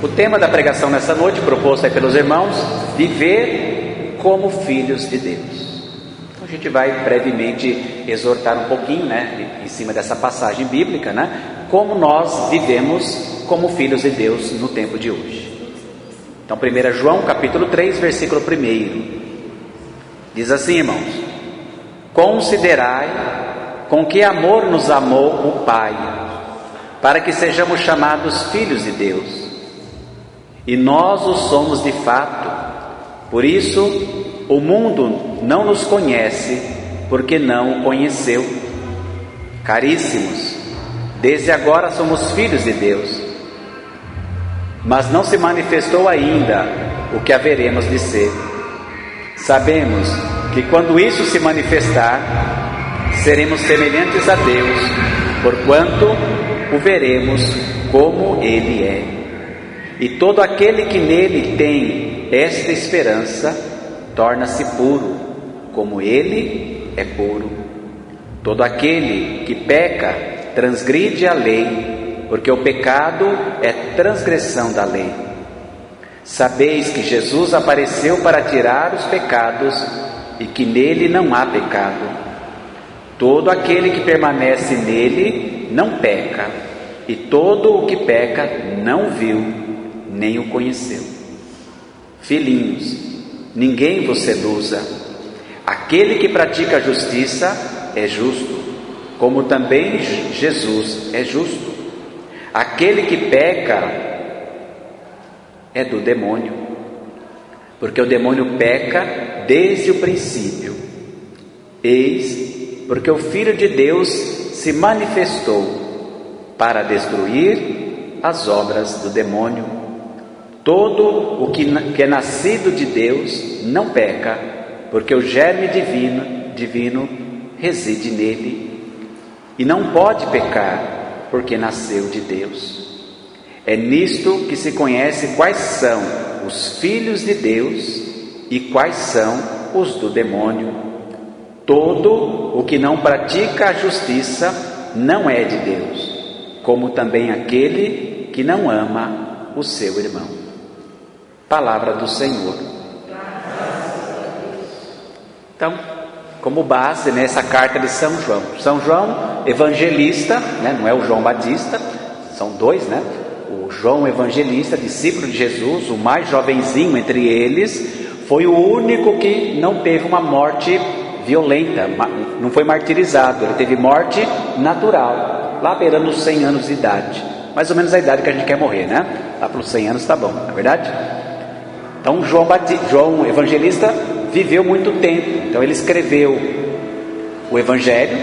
O tema da pregação nessa noite, proposto aí pelos irmãos, viver como filhos de Deus. Então a gente vai brevemente exortar um pouquinho, né, em cima dessa passagem bíblica, né, como nós vivemos como filhos de Deus no tempo de hoje. Então 1 João capítulo 3, versículo 1, diz assim, irmãos: considerai com que amor nos amou o Pai, para que sejamos chamados filhos de Deus. E nós o somos de fato. Por isso, o mundo não nos conhece, porque não o conheceu. Caríssimos, desde agora somos filhos de Deus, mas não se manifestou ainda o que haveremos de ser. Sabemos que quando isso se manifestar, seremos semelhantes a Deus, porquanto o veremos como Ele é. E todo aquele que nele tem esta esperança torna-se puro, como Ele é puro. Todo aquele que peca transgride a lei, porque o pecado é transgressão da lei. Sabeis que Jesus apareceu para tirar os pecados e que nele não há pecado. Todo aquele que permanece nele não peca, e todo o que peca não viu, nem o conheceu. Filhinhos, ninguém vos seduza. Aquele que pratica a justiça é justo, como também Jesus é justo. Aquele que peca é do demônio, porque o demônio peca desde o princípio. Eis porque o Filho de Deus se manifestou para destruir as obras do demônio. Todo o que é nascido de Deus não peca, porque o germe divino reside nele, e não pode pecar, porque nasceu de Deus. É nisto que se conhece quais são os filhos de Deus e quais são os do demônio. Todo o que não pratica a justiça não é de Deus, como também aquele que não ama o seu irmão. Palavra do Senhor. Então, como base nessa carta de São João. São João evangelista, né? Não é o João Batista, são dois, né? O João evangelista, discípulo de Jesus, o mais jovenzinho entre eles, foi o único que não teve uma morte violenta, não foi martirizado, ele teve morte natural, lá beirando os 100 anos de idade, mais ou menos a idade que a gente quer morrer, né? Lá para os 100 anos tá bom, não é verdade? Então João evangelista viveu muito tempo, então ele escreveu o Evangelho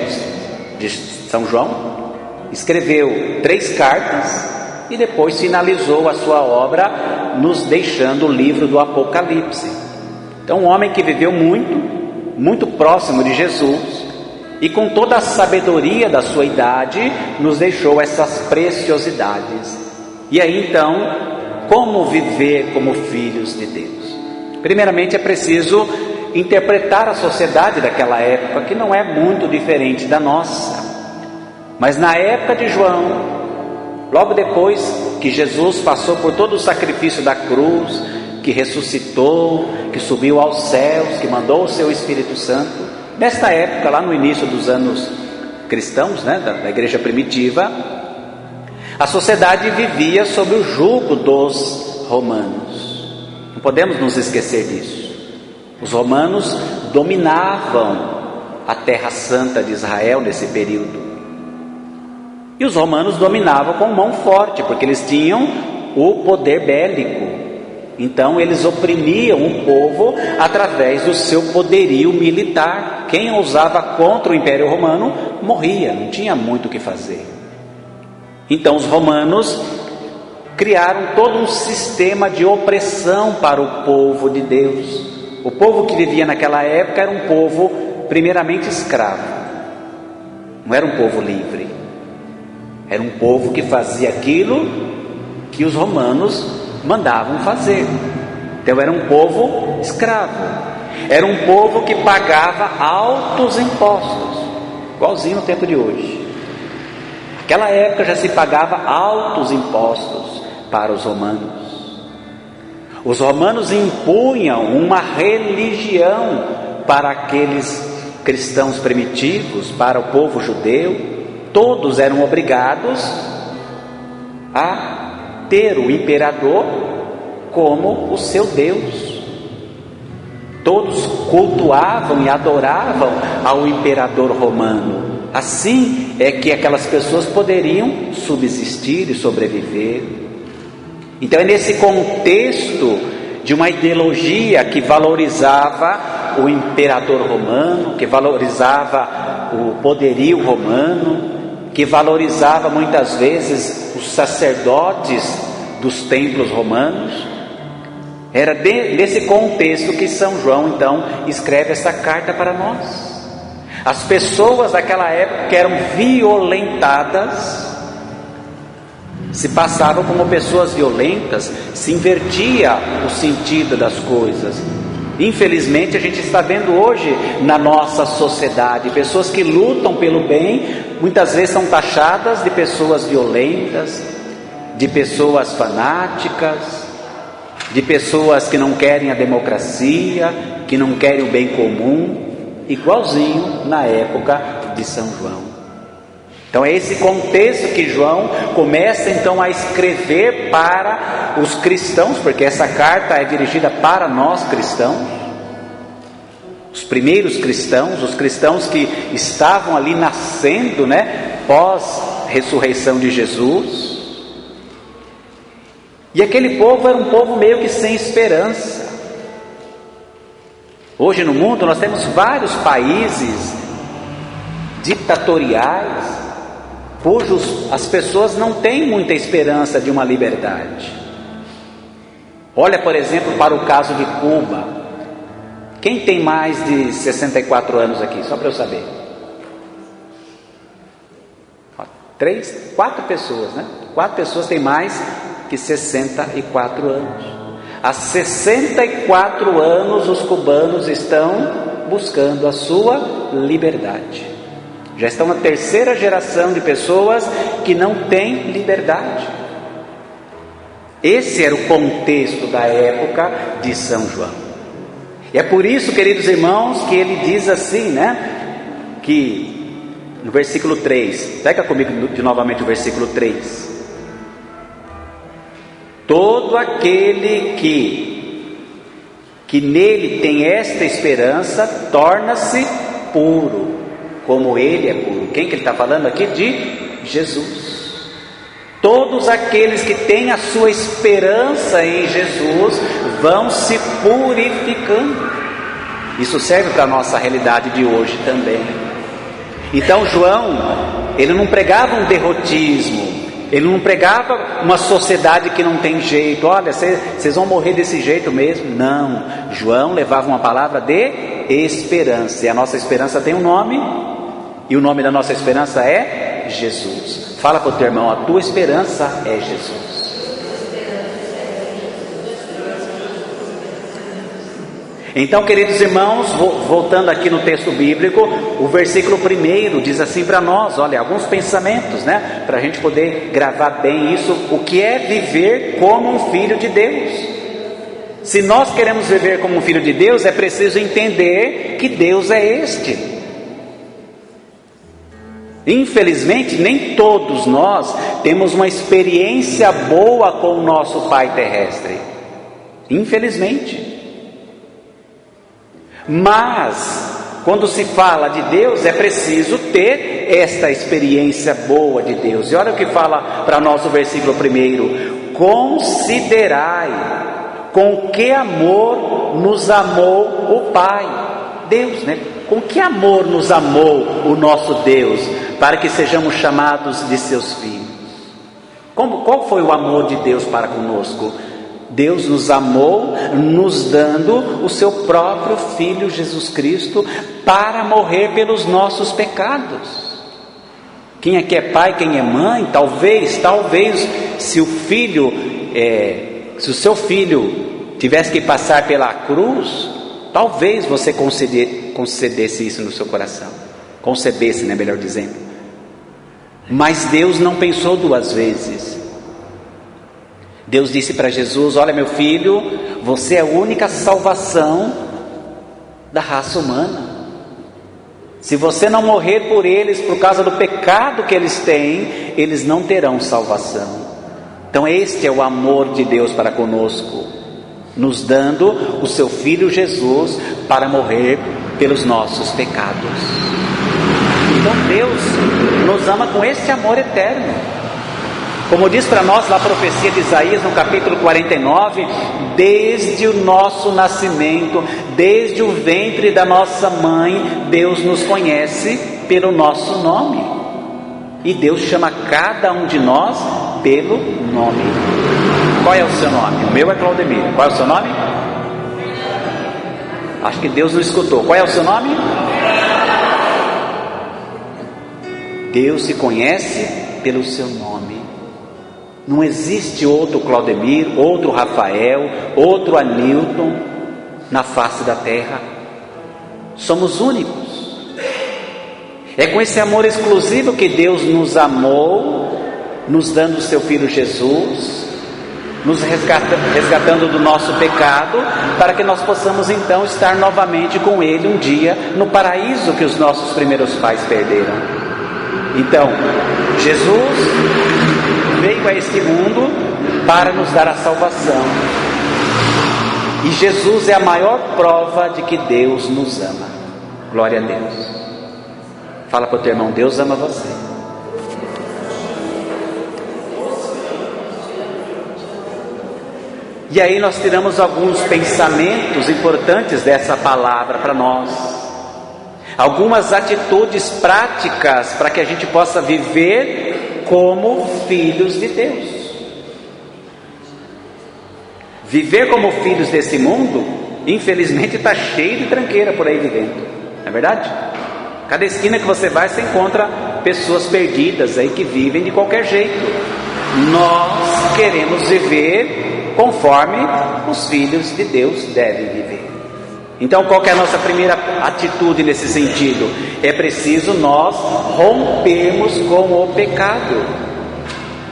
de São João, escreveu 3 cartas e depois finalizou a sua obra nos deixando o livro do Apocalipse. Então um homem que viveu muito próximo de Jesus e com toda a sabedoria da sua idade nos deixou essas preciosidades. E aí então, como viver como filhos de Deus? Primeiramente é preciso interpretar a sociedade daquela época, que não é muito diferente da nossa. Mas na época de João, logo depois que Jesus passou por todo o sacrifício da cruz, que ressuscitou, que subiu aos céus, que mandou o seu Espírito Santo, nesta época, lá no início dos anos cristãos, né, da igreja primitiva, a sociedade vivia sob o jugo dos romanos. Não podemos nos esquecer disso. Os romanos dominavam a terra santa de Israel nesse período. E os romanos dominavam com mão forte, porque eles tinham o poder bélico. Então eles oprimiam o povo através do seu poderio militar. Quem ousava contra o Império Romano morria, não tinha muito o que fazer. Então os romanos criaram todo um sistema de opressão para o povo de Deus. O povo que vivia naquela época era um povo primeiramente escravo, não era um povo livre, era um povo que fazia aquilo que os romanos mandavam fazer. Então era um povo escravo, era um povo que pagava altos impostos, igualzinho no tempo de hoje. Naquela época já se pagava altos impostos para os romanos. Os romanos impunham uma religião para aqueles cristãos primitivos, para o povo judeu. Todos eram obrigados a ter o imperador como o seu Deus. Todos cultuavam e adoravam ao imperador romano. Assim é que aquelas pessoas poderiam subsistir e sobreviver. Então é nesse contexto de uma ideologia que valorizava o imperador romano, que valorizava o poderio romano, que valorizava muitas vezes os sacerdotes dos templos romanos. Era nesse contexto que São João então escreve essa carta para nós. As pessoas daquela época eram violentadas, se passavam como pessoas violentas, se invertia o sentido das coisas. Infelizmente a gente está vendo hoje na nossa sociedade pessoas que lutam pelo bem, muitas vezes são taxadas de pessoas violentas, de pessoas fanáticas, de pessoas que não querem a democracia, que não querem o bem comum, igualzinho na época de São João. Então é esse contexto que João começa então a escrever para os cristãos, porque essa carta é dirigida para nós cristãos, os primeiros cristãos, os cristãos que estavam ali nascendo, pós ressurreição de Jesus. E aquele povo era um povo meio que sem esperança. Hoje no mundo nós temos vários países ditatoriais, cujos as pessoas não têm muita esperança de uma liberdade. Olha, por exemplo, para o caso de Cuba. Quem tem mais de 64 anos aqui? Só para eu saber. 4 pessoas, 4 pessoas têm mais que 64 anos. Há 64 anos os cubanos estão buscando a sua liberdade. Já estão na terceira geração de pessoas que não têm liberdade. Esse era o contexto da época de São João. E é por isso, queridos irmãos, que ele diz assim, que no versículo 3, pega comigo de novamente o versículo 3. Todo aquele que nele tem esta esperança, torna-se puro, como ele é puro. Quem que ele está falando aqui? De Jesus. Todos aqueles que têm a sua esperança em Jesus vão se purificando. Isso serve para a nossa realidade de hoje também. Então João, ele não pregava um derrotismo, ele não pregava uma sociedade que não tem jeito. Olha, vocês vão morrer desse jeito mesmo. Não, João levava uma palavra de esperança. E a nossa esperança tem um nome, e o nome da nossa esperança é Jesus. Fala para o teu irmão, a tua esperança é Jesus. Então, queridos irmãos, voltando aqui no texto bíblico, o versículo 1 diz assim para nós, olha, alguns pensamentos, para a gente poder gravar bem isso, o que é viver como um filho de Deus. Se nós queremos viver como um filho de Deus, é preciso entender que Deus é este. Infelizmente, nem todos nós temos uma experiência boa com o nosso Pai terrestre. Infelizmente. Mas, quando se fala de Deus, é preciso ter esta experiência boa de Deus. E olha o que fala para nós o versículo 1: considerai com que amor nos amou o Pai. Deus, com que amor nos amou o nosso Deus, para que sejamos chamados de seus filhos. Qual foi o amor de Deus para conosco? Deus nos amou, nos dando o seu próprio Filho Jesus Cristo para morrer pelos nossos pecados. Quem aqui é pai, quem é mãe, talvez, se o seu filho tivesse que passar pela cruz, talvez você concedesse isso no seu coração, concebesse, melhor dizendo. Mas Deus não pensou duas vezes. Deus disse para Jesus: olha, meu filho, você é a única salvação da raça humana. Se você não morrer por eles, por causa do pecado que eles têm, eles não terão salvação. Então este é o amor de Deus para conosco, nos dando o seu Filho Jesus para morrer pelos nossos pecados. Então Deus nos ama com esse amor eterno. Como diz para nós lá a profecia de Isaías no capítulo 49, desde o nosso nascimento, desde o ventre da nossa mãe, Deus nos conhece pelo nosso nome. E Deus chama cada um de nós pelo nome. Qual é o seu nome? O meu é Claudemir. Qual é o seu nome? Acho que Deus não escutou. Qual é o seu nome? Deus se conhece pelo seu nome. Não existe outro Claudemir, outro Rafael, outro Anilton na face da terra. Somos únicos. É com esse amor exclusivo que Deus nos amou, nos dando o seu Filho Jesus, nos resgatando do nosso pecado, para que nós possamos então estar novamente com Ele um dia no paraíso que os nossos primeiros pais perderam. Então, Jesus veio a este mundo para nos dar a salvação. E Jesus é a maior prova de que Deus nos ama. Glória a Deus. Fala para o teu irmão: Deus ama você. E aí nós tiramos alguns pensamentos importantes dessa palavra para nós. Algumas atitudes práticas para que a gente possa viver como filhos de Deus. Viver como filhos desse mundo, infelizmente, está cheio de tranqueira por aí vivendo. Não é verdade? Cada esquina que você vai, você encontra pessoas perdidas aí que vivem de qualquer jeito. Nós queremos viver conforme os filhos de Deus devem viver. Então, qual que é a nossa primeira atitude nesse sentido? É preciso nós rompermos com o pecado.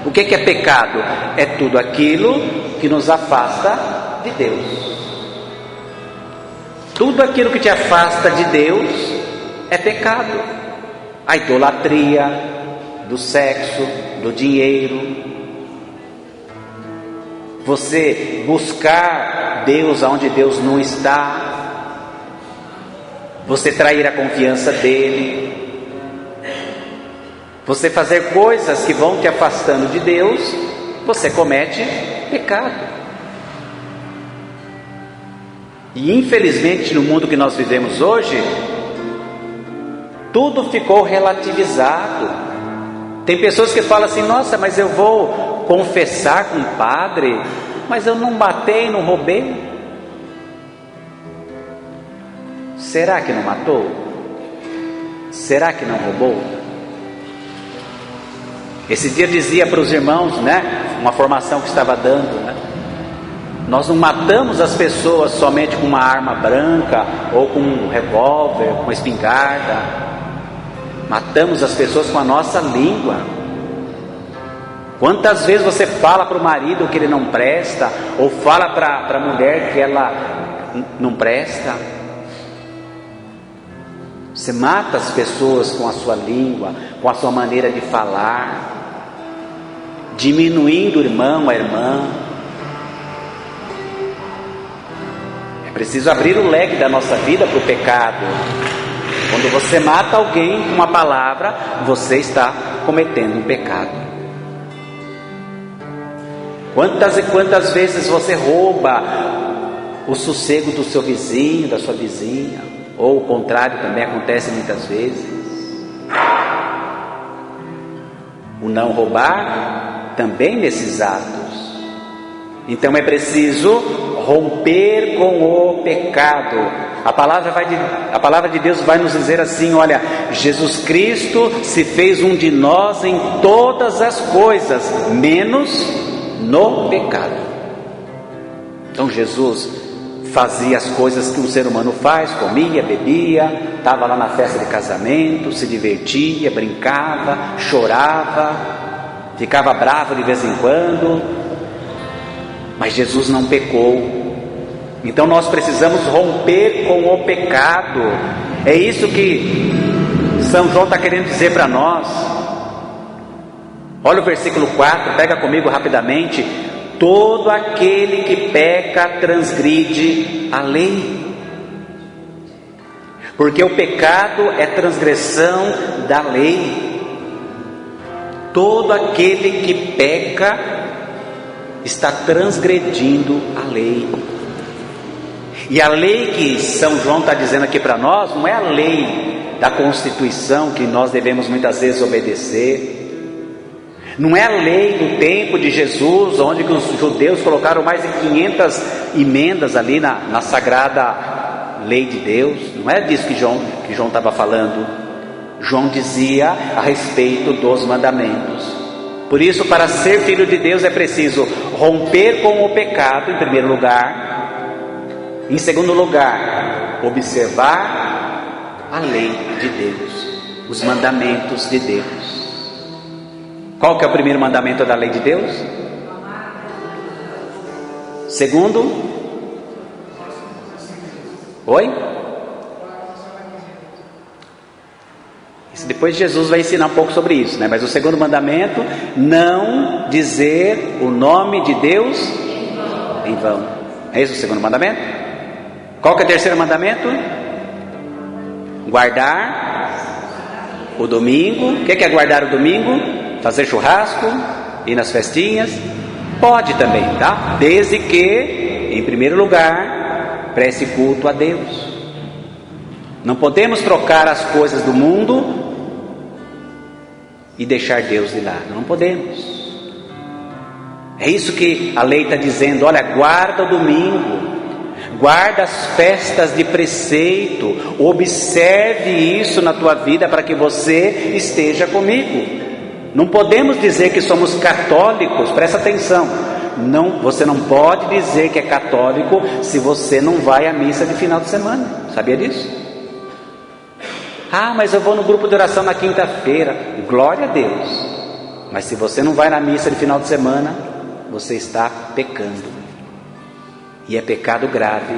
O que é pecado? É tudo aquilo que nos afasta de Deus. Tudo aquilo que te afasta de Deus é pecado. A idolatria do sexo, do dinheiro. Você buscar Deus onde Deus não está. Você trair a confiança dele. Você fazer coisas que vão te afastando de Deus. Você comete pecado. E infelizmente no mundo que nós vivemos hoje, tudo ficou relativizado. Tem pessoas que falam assim: nossa, mas eu vou confessar com o padre, mas eu não matei, não roubei. Será que não matou? Será que não roubou? Esse dia eu dizia para os irmãos, né, uma formação que estava dando, né, nós não matamos as pessoas somente com uma arma branca, ou com um revólver, com uma espingarda. Matamos as pessoas com a nossa língua. Quantas vezes você fala para o marido que ele não presta, ou fala para a mulher que ela não presta? Você mata as pessoas com a sua língua, com a sua maneira de falar, diminuindo o irmão, a irmã. É preciso abrir o leque da nossa vida para o pecado. Quando você mata alguém com uma palavra, você está cometendo um pecado. Quantas e quantas vezes você rouba o sossego do seu vizinho, da sua vizinha? Ou o contrário também acontece muitas vezes. O não roubar também nesses atos. Então é preciso romper com o pecado. A palavra de Deus vai nos dizer assim: olha, Jesus Cristo se fez um de nós em todas as coisas, menos no pecado. Então Jesus fazia as coisas que um ser humano faz, comia, bebia, estava lá na festa de casamento, se divertia, brincava, chorava, ficava bravo de vez em quando. mas Jesus não pecou. Então nós precisamos romper com o pecado. É isso que São João está querendo dizer para nós. Olha o versículo 4, pega comigo rapidamente. Todo aquele que peca transgride a lei, porque o pecado é transgressão da lei. Todo aquele que peca está transgredindo a lei. E a lei que São João está dizendo aqui para nós não é a lei da Constituição que nós devemos muitas vezes obedecer. Não é a lei do tempo de Jesus, onde que os judeus colocaram mais de 500 emendas ali na sagrada lei de Deus. Não é disso que João estava falando. João dizia a respeito dos mandamentos. Por isso, para ser filho de Deus é preciso romper com o pecado, em primeiro lugar. Em segundo lugar, observar a lei de Deus, os mandamentos de Deus. Qual que é o primeiro mandamento da lei de Deus? Segundo? Oi? Depois Jesus vai ensinar um pouco sobre isso, né? Mas o segundo mandamento, não dizer o nome de Deus em vão. É esse o segundo mandamento? Qual que é o terceiro mandamento? Guardar o domingo. O que é guardar o domingo? Fazer churrasco, ir nas festinhas. Pode também, tá? Desde que, em primeiro lugar, preste culto a Deus. Não podemos trocar as coisas do mundo e deixar Deus de lado. Não podemos. É isso que a lei está dizendo. Olha, guarda o domingo, guarda as festas de preceito, observe isso na tua vida para que você esteja comigo. Não podemos dizer que somos católicos, presta atenção. Não, você não pode dizer que é católico se você não vai à missa de final de semana. Sabia disso? Ah, mas eu vou no grupo de oração na quinta-feira. Glória a Deus. Mas se você não vai na missa de final de semana, você está pecando. E é pecado grave.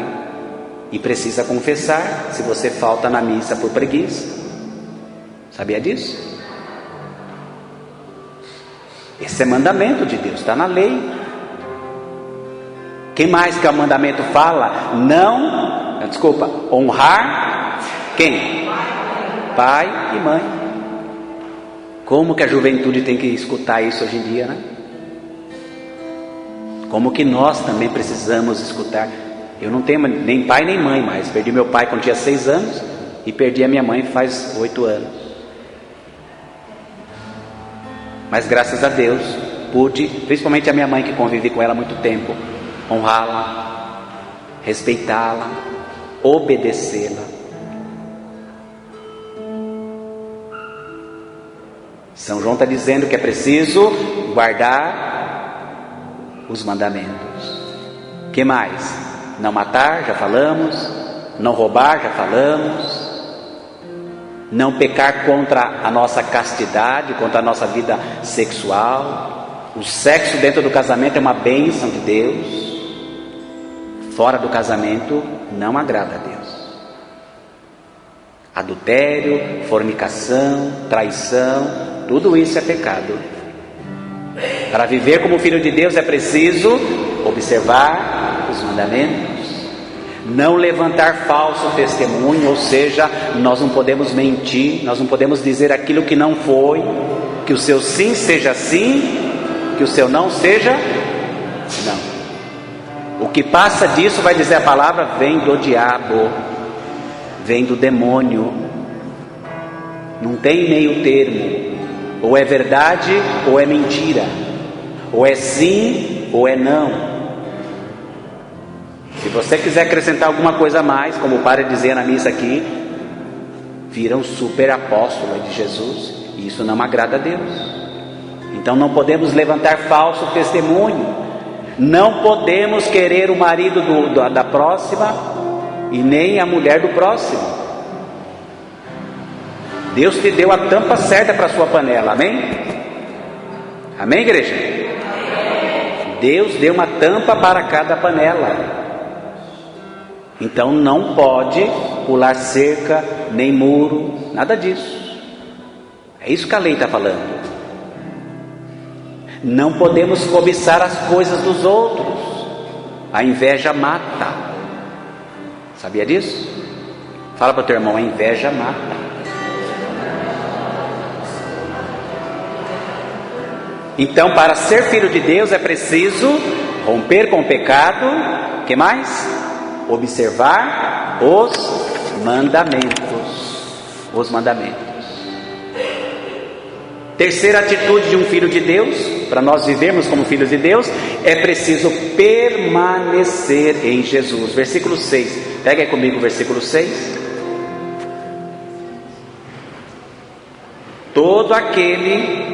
E precisa confessar se você falta na missa por preguiça. Sabia disso? Esse é mandamento de Deus, está na lei. Quem mais que o mandamento fala? Honrar quem? Pai e mãe. Como que a juventude tem que escutar isso hoje em dia, né? Como que nós também precisamos escutar. Eu não tenho nem pai nem mãe mais. Perdi meu pai quando tinha 6 anos e perdi a minha mãe faz 8 anos. Mas graças a Deus pude, principalmente a minha mãe, que convivi com ela há muito tempo, honrá-la, respeitá-la, obedecê-la. São João está dizendo que é preciso guardar os mandamentos. O que mais? Não matar, já falamos. Não roubar, já falamos. Não pecar contra a nossa castidade, contra a nossa vida sexual. O sexo dentro do casamento é uma bênção de Deus. Fora do casamento não agrada a Deus. Adultério, fornicação, traição, tudo isso é pecado. Para viver como filho de Deus é preciso observar os mandamentos. Não levantar falso testemunho, ou seja, nós não podemos mentir, nós não podemos dizer aquilo que não foi, que o seu sim seja sim, que o seu não seja não. O que passa disso, vai dizer a palavra, vem do diabo, vem do demônio. Não tem meio termo, ou é verdade ou é mentira, ou é sim ou é não. Se você quiser acrescentar alguma coisa a mais, como o padre dizia na missa aqui, vira um super apóstolo de Jesus, e isso não agrada a Deus. Então não podemos levantar falso testemunho, não podemos querer o marido da próxima e nem a mulher do próximo. Deus te deu a tampa certa para a sua panela, amém? Amém, igreja? Deus deu uma tampa para cada panela. Então não pode pular cerca, nem muro, nada disso. É isso que a lei está falando. Não podemos cobiçar as coisas dos outros. A inveja mata. Sabia disso? Fala para o teu irmão, a inveja mata. Então, para ser filho de Deus é preciso romper com o pecado. O que mais? Observar os mandamentos. Os mandamentos. Terceira atitude de um filho de Deus, para nós vivermos como filhos de Deus, é preciso permanecer em Jesus. Versículo 6. Pega aí comigo o versículo 6. Todo aquele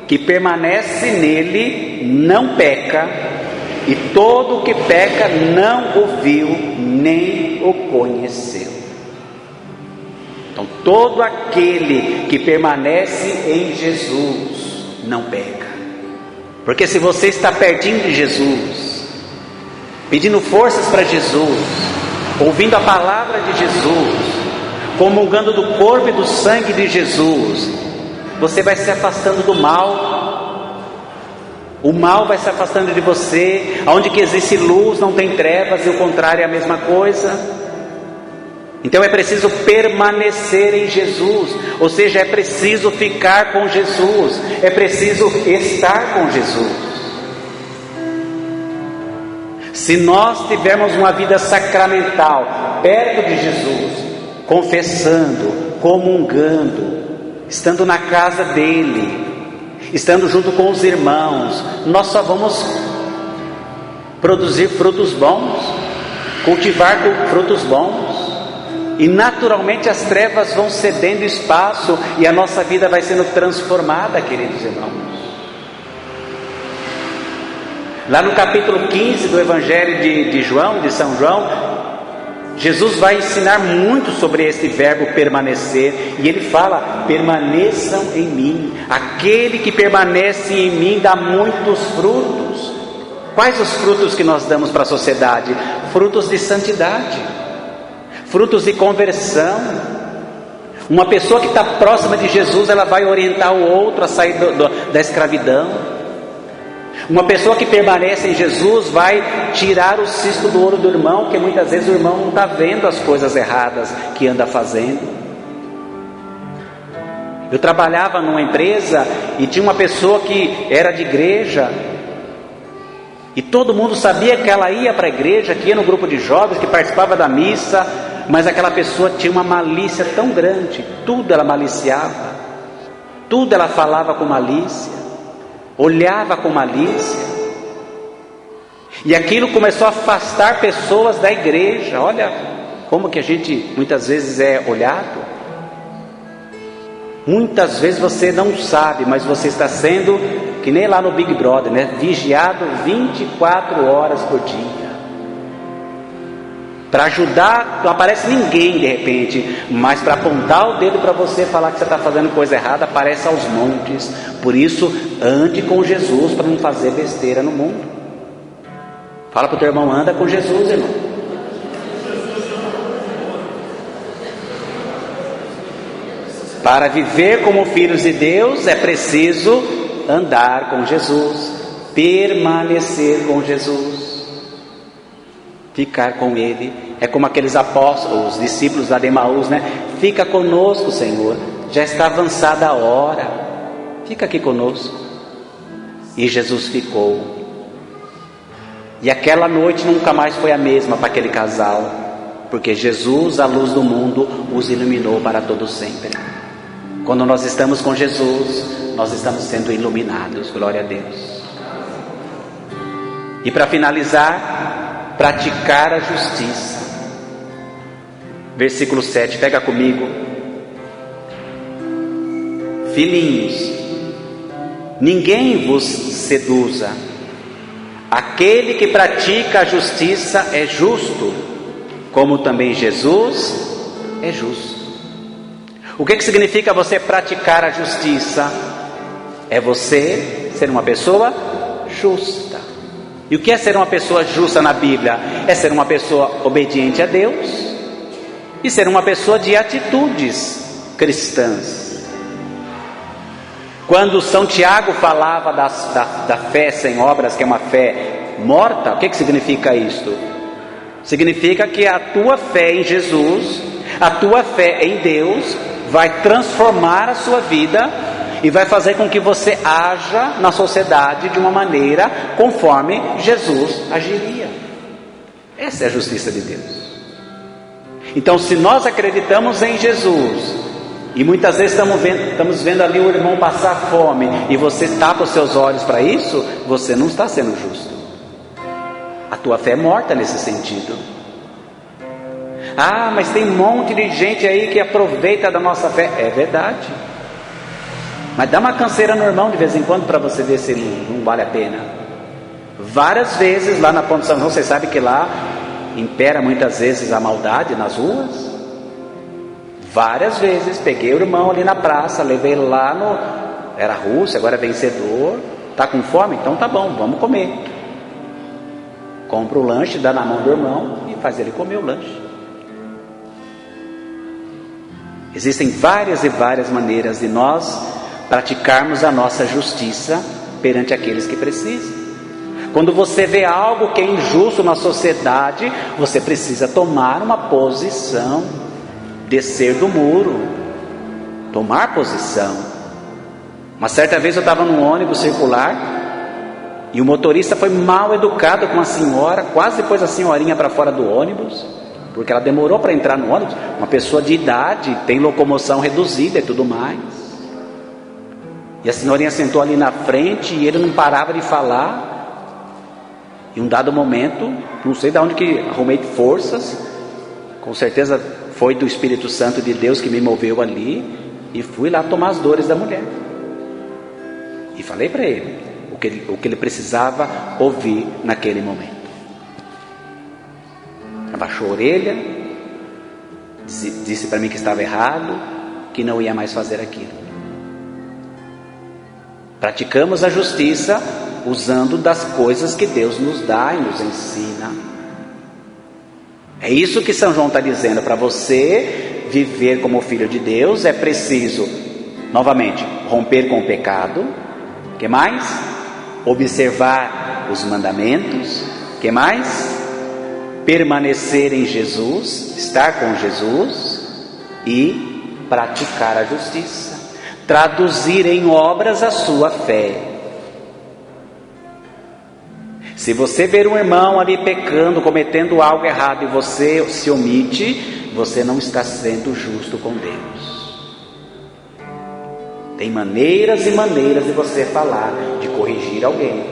que permanece nele não peca, e todo o que peca não o viu nem o conheceu. Então todo aquele que permanece em Jesus não peca. Porque se você está pertinho de Jesus, pedindo forças para Jesus, ouvindo a palavra de Jesus, comungando do corpo e do sangue de Jesus, você vai se afastando do mal. O mal vai se afastando de você. Onde que existe luz não tem trevas, e o contrário é a mesma coisa. Então é preciso permanecer em Jesus, ou seja, é preciso ficar com Jesus, é preciso estar com Jesus. Se nós tivermos uma vida sacramental perto de Jesus, confessando, comungando, estando na casa dele, estando junto com os irmãos, nós só vamos produzir frutos bons, cultivar frutos bons, e naturalmente as trevas vão cedendo espaço e a nossa vida vai sendo transformada, queridos irmãos. Lá no capítulo 15 do Evangelho de São João, Jesus vai ensinar muito sobre esse verbo permanecer, e ele fala: permaneçam em mim. Aquele que permanece em mim dá muitos frutos. Quais os frutos que nós damos para a sociedade? Frutos de santidade, frutos de conversão. Uma pessoa que está próxima de Jesus, ela vai orientar o outro a sair da escravidão. Uma pessoa que permanece em Jesus vai tirar o cisto do olho do irmão, porque muitas vezes o irmão não está vendo as coisas erradas que anda fazendo. Eu trabalhava numa empresa e tinha uma pessoa que era de igreja, e todo mundo sabia que ela ia para a igreja, que ia no grupo de jovens, que participava da missa, mas aquela pessoa tinha uma malícia tão grande, tudo ela maliciava, tudo ela falava com malícia, olhava com malícia, e aquilo começou a afastar pessoas da igreja. Olha como que a gente muitas vezes é olhado. Muitas vezes você não sabe, mas você está sendo, que nem lá no Big Brother, né? Vigiado 24 horas por dia. Para ajudar, não aparece ninguém de repente, mas para apontar o dedo para você, falar que você está fazendo coisa errada, aparece aos montes. Por isso, ande com Jesus para não fazer besteira no mundo. Fala para o teu irmão: anda com Jesus, irmão. Para viver como filhos de Deus é preciso andar com Jesus, permanecer com Jesus, ficar com Ele. É como aqueles apóstolos, os discípulos da Emaús, né? Fica conosco, Senhor, já está avançada a hora, fica aqui conosco. E Jesus ficou. E aquela noite nunca mais foi a mesma para aquele casal, porque Jesus, a luz do mundo, os iluminou para todo sempre. Quando nós estamos com Jesus, nós estamos sendo iluminados. Glória a Deus. E para finalizar, praticar a justiça. Versículo 7, pega comigo. Filhinhos, ninguém vos seduza. Aquele que pratica a justiça é justo, como também Jesus é justo. O que significa você praticar a justiça? É você ser uma pessoa justa. E o que é ser uma pessoa justa na Bíblia? É ser uma pessoa obediente a Deus e ser uma pessoa de atitudes cristãs. Quando São Tiago falava da fé sem obras, que é uma fé morta, o que significa isto? Significa que a tua fé em Jesus, a tua fé em Deus, vai transformar a sua vida e vai fazer com que você haja na sociedade de uma maneira conforme Jesus agiria. Essa é a justiça de Deus. Então, se nós acreditamos em Jesus e muitas vezes estamos vendo ali o irmão passar fome e você tapa os seus olhos para isso, você não está sendo justo. A tua fé é morta nesse sentido. Ah, mas tem um monte de gente aí que aproveita da nossa fé. É verdade. Mas dá uma canseira no irmão de vez em quando para você ver se não vale a pena. Várias vezes lá na Ponte São João, você sabe que lá impera muitas vezes a maldade nas ruas. Várias vezes peguei o irmão ali na praça, levei ele lá no... Era Rússia, agora é Vencedor. Tá com fome? Então tá bom, vamos comer. Compra o lanche, dá na mão do irmão e faz ele comer o lanche. Existem várias e várias maneiras de nós praticarmos a nossa justiça perante aqueles que precisam. Quando você vê algo que é injusto na sociedade, você precisa tomar uma posição, descer do muro, tomar posição. Uma certa vez eu estava num ônibus circular e o motorista foi mal educado com a senhora, quase pôs a senhorinha para fora do ônibus, porque ela demorou para entrar no ônibus. Uma pessoa de idade, tem locomoção reduzida e tudo mais. E a senhorinha sentou ali na frente e ele não parava de falar. Em um dado momento, não sei de onde que arrumei forças, com certeza foi do Espírito Santo de Deus que me moveu ali, e fui lá tomar as dores da mulher. E falei para ele o que ele precisava ouvir naquele momento. Abaixou a orelha, disse para mim que estava errado, que não ia mais fazer aquilo. Praticamos a justiça usando das coisas que Deus nos dá e nos ensina. É isso que São João está dizendo. Para você viver como filho de Deus, é preciso, novamente, romper com o pecado. Que mais? Observar os mandamentos. Que mais? Permanecer em Jesus, estar com Jesus e praticar a justiça. Traduzir em obras a sua fé. Se você ver um irmão ali pecando, cometendo algo errado e você se omite, você não está sendo justo com Deus. Tem maneiras e maneiras de você falar, de corrigir alguém,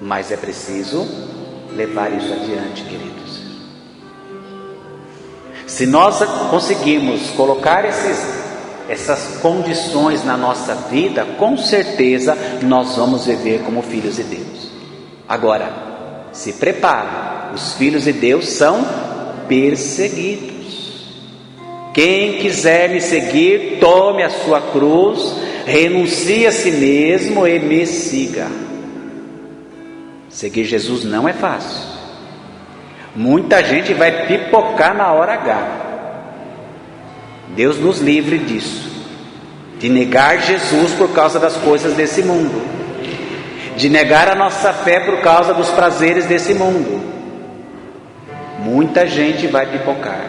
mas é preciso levar isso adiante, queridos. Se nós conseguirmos colocar essas condições na nossa vida, com certeza nós vamos viver como filhos de Deus. Agora, se prepare, os filhos de Deus são perseguidos. Quem quiser me seguir, tome a sua cruz, renuncie a si mesmo e me siga. Seguir Jesus não é fácil. Muita gente vai pipocar na hora H. Deus nos livre disso, de negar Jesus por causa das coisas desse mundo, de negar a nossa fé por causa dos prazeres desse mundo. Muita gente vai pipocar,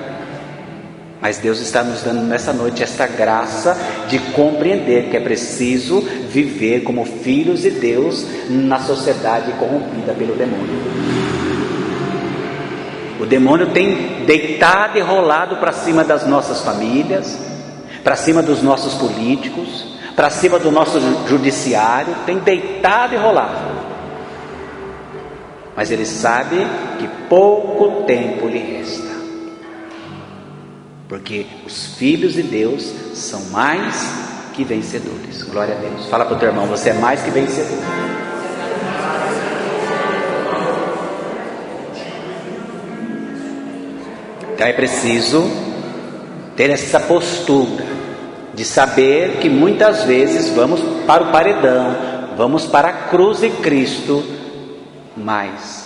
mas Deus está nos dando nessa noite esta graça de compreender que é preciso viver como filhos de Deus na sociedade corrompida pelo demônio. O demônio tem deitado e rolado para cima das nossas famílias, para cima dos nossos políticos, para cima do nosso judiciário, tem deitado e rolado. Mas ele sabe que pouco tempo lhe resta, porque os filhos de Deus são mais que vencedores. Glória a Deus. Fala para o teu irmão, você é mais que vencedor. Então é preciso ter essa postura de saber que muitas vezes vamos para o paredão, vamos para a cruz de Cristo, mas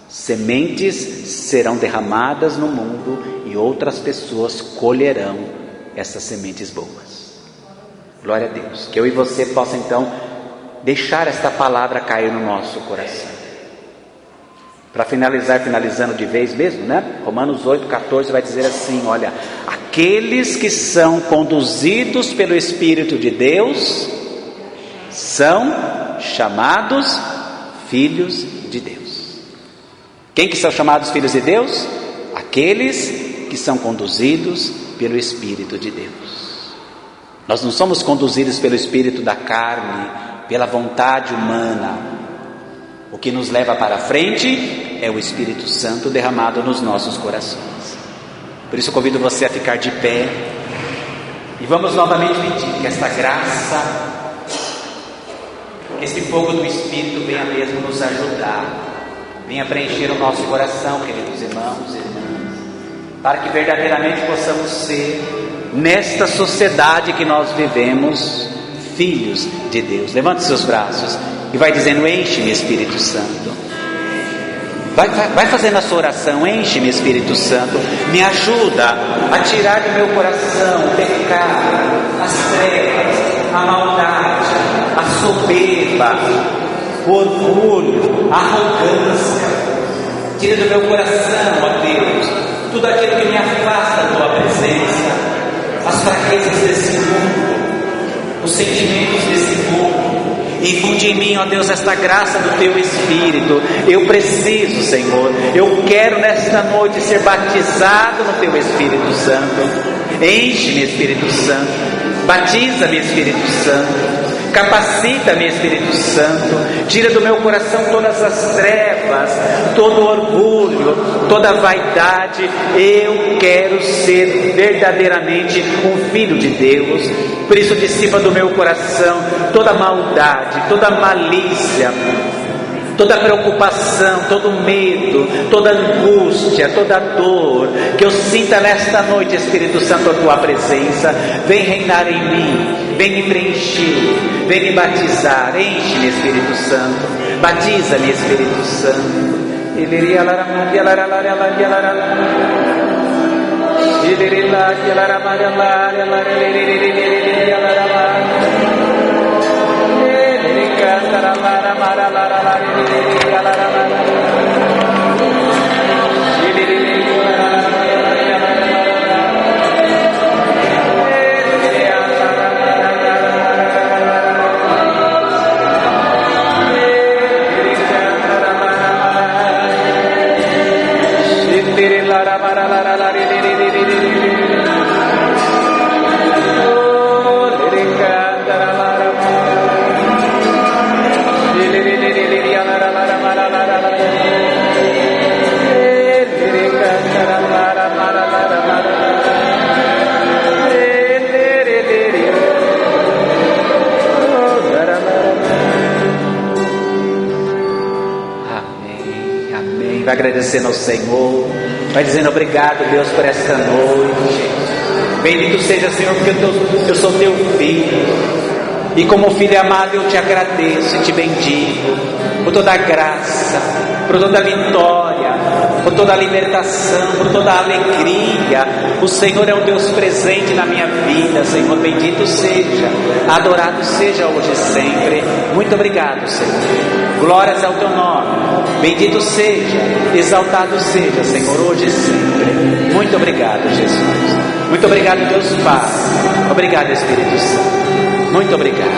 sementes serão derramadas no mundo e outras pessoas colherão essas sementes boas. Glória a Deus. Que eu e você possa então deixar esta palavra cair no nosso coração. Para finalizando de vez mesmo, né? Romanos 8,14 vai dizer assim: olha, aqueles que são conduzidos pelo Espírito de Deus são chamados filhos de Deus. Quem que são chamados filhos de Deus? Aqueles que são conduzidos pelo Espírito de Deus. Nós não somos conduzidos pelo espírito da carne, pela vontade humana. O que nos leva para frente é o Espírito Santo derramado nos nossos corações. Por isso eu convido você a ficar de pé e vamos novamente pedir que esta graça, que esse fogo do Espírito venha mesmo nos ajudar, venha preencher o nosso coração, queridos irmãos e irmãs, para que verdadeiramente possamos ser, nesta sociedade que nós vivemos, filhos de Deus. Levante seus braços e vai dizendo: enche-me, Espírito Santo. Vai fazendo a sua oração: enche-me, Espírito Santo. Me ajuda a tirar do meu coração o pecado, as trevas, a maldade, a soberba, o orgulho, a arrogância. Tira do meu coração, ó Deus, tudo aquilo que me afasta da tua presença, as fraquezas desse mundo, os sentimentos desse mundo. Infunde em mim, ó Deus, esta graça do Teu Espírito. Eu preciso, Senhor, eu quero nesta noite ser batizado no Teu Espírito Santo. Enche-me, Espírito Santo. Batiza-me, Espírito Santo. Capacita-me, Espírito Santo. Tira do meu coração todas as trevas, todo orgulho, toda vaidade. Eu quero ser verdadeiramente um filho de Deus. Por isso dissipa do meu coração toda maldade, toda malícia, toda preocupação, todo medo, toda angústia, toda dor. Que eu sinta nesta noite, Espírito Santo, a Tua presença. Vem reinar em mim, vem me preencher, vem me batizar. Enche-me, Espírito Santo. Batiza-me, Espírito Santo. Vai agradecendo ao Senhor, vai dizendo: obrigado, Deus, por esta noite. Bendito seja, Senhor, porque eu sou teu filho, e como filho amado eu te agradeço e te bendigo por toda a graça, por toda a vitória, por toda a libertação, por toda a alegria. O Senhor é um Deus presente na minha vida, Senhor. Bendito seja, adorado seja hoje e sempre. Muito obrigado, Senhor. Glórias ao teu nome. Bendito seja, exaltado seja, Senhor, hoje e sempre. Muito obrigado, Jesus. Muito obrigado, Deus Pai. Obrigado, Espírito Santo. Muito obrigado.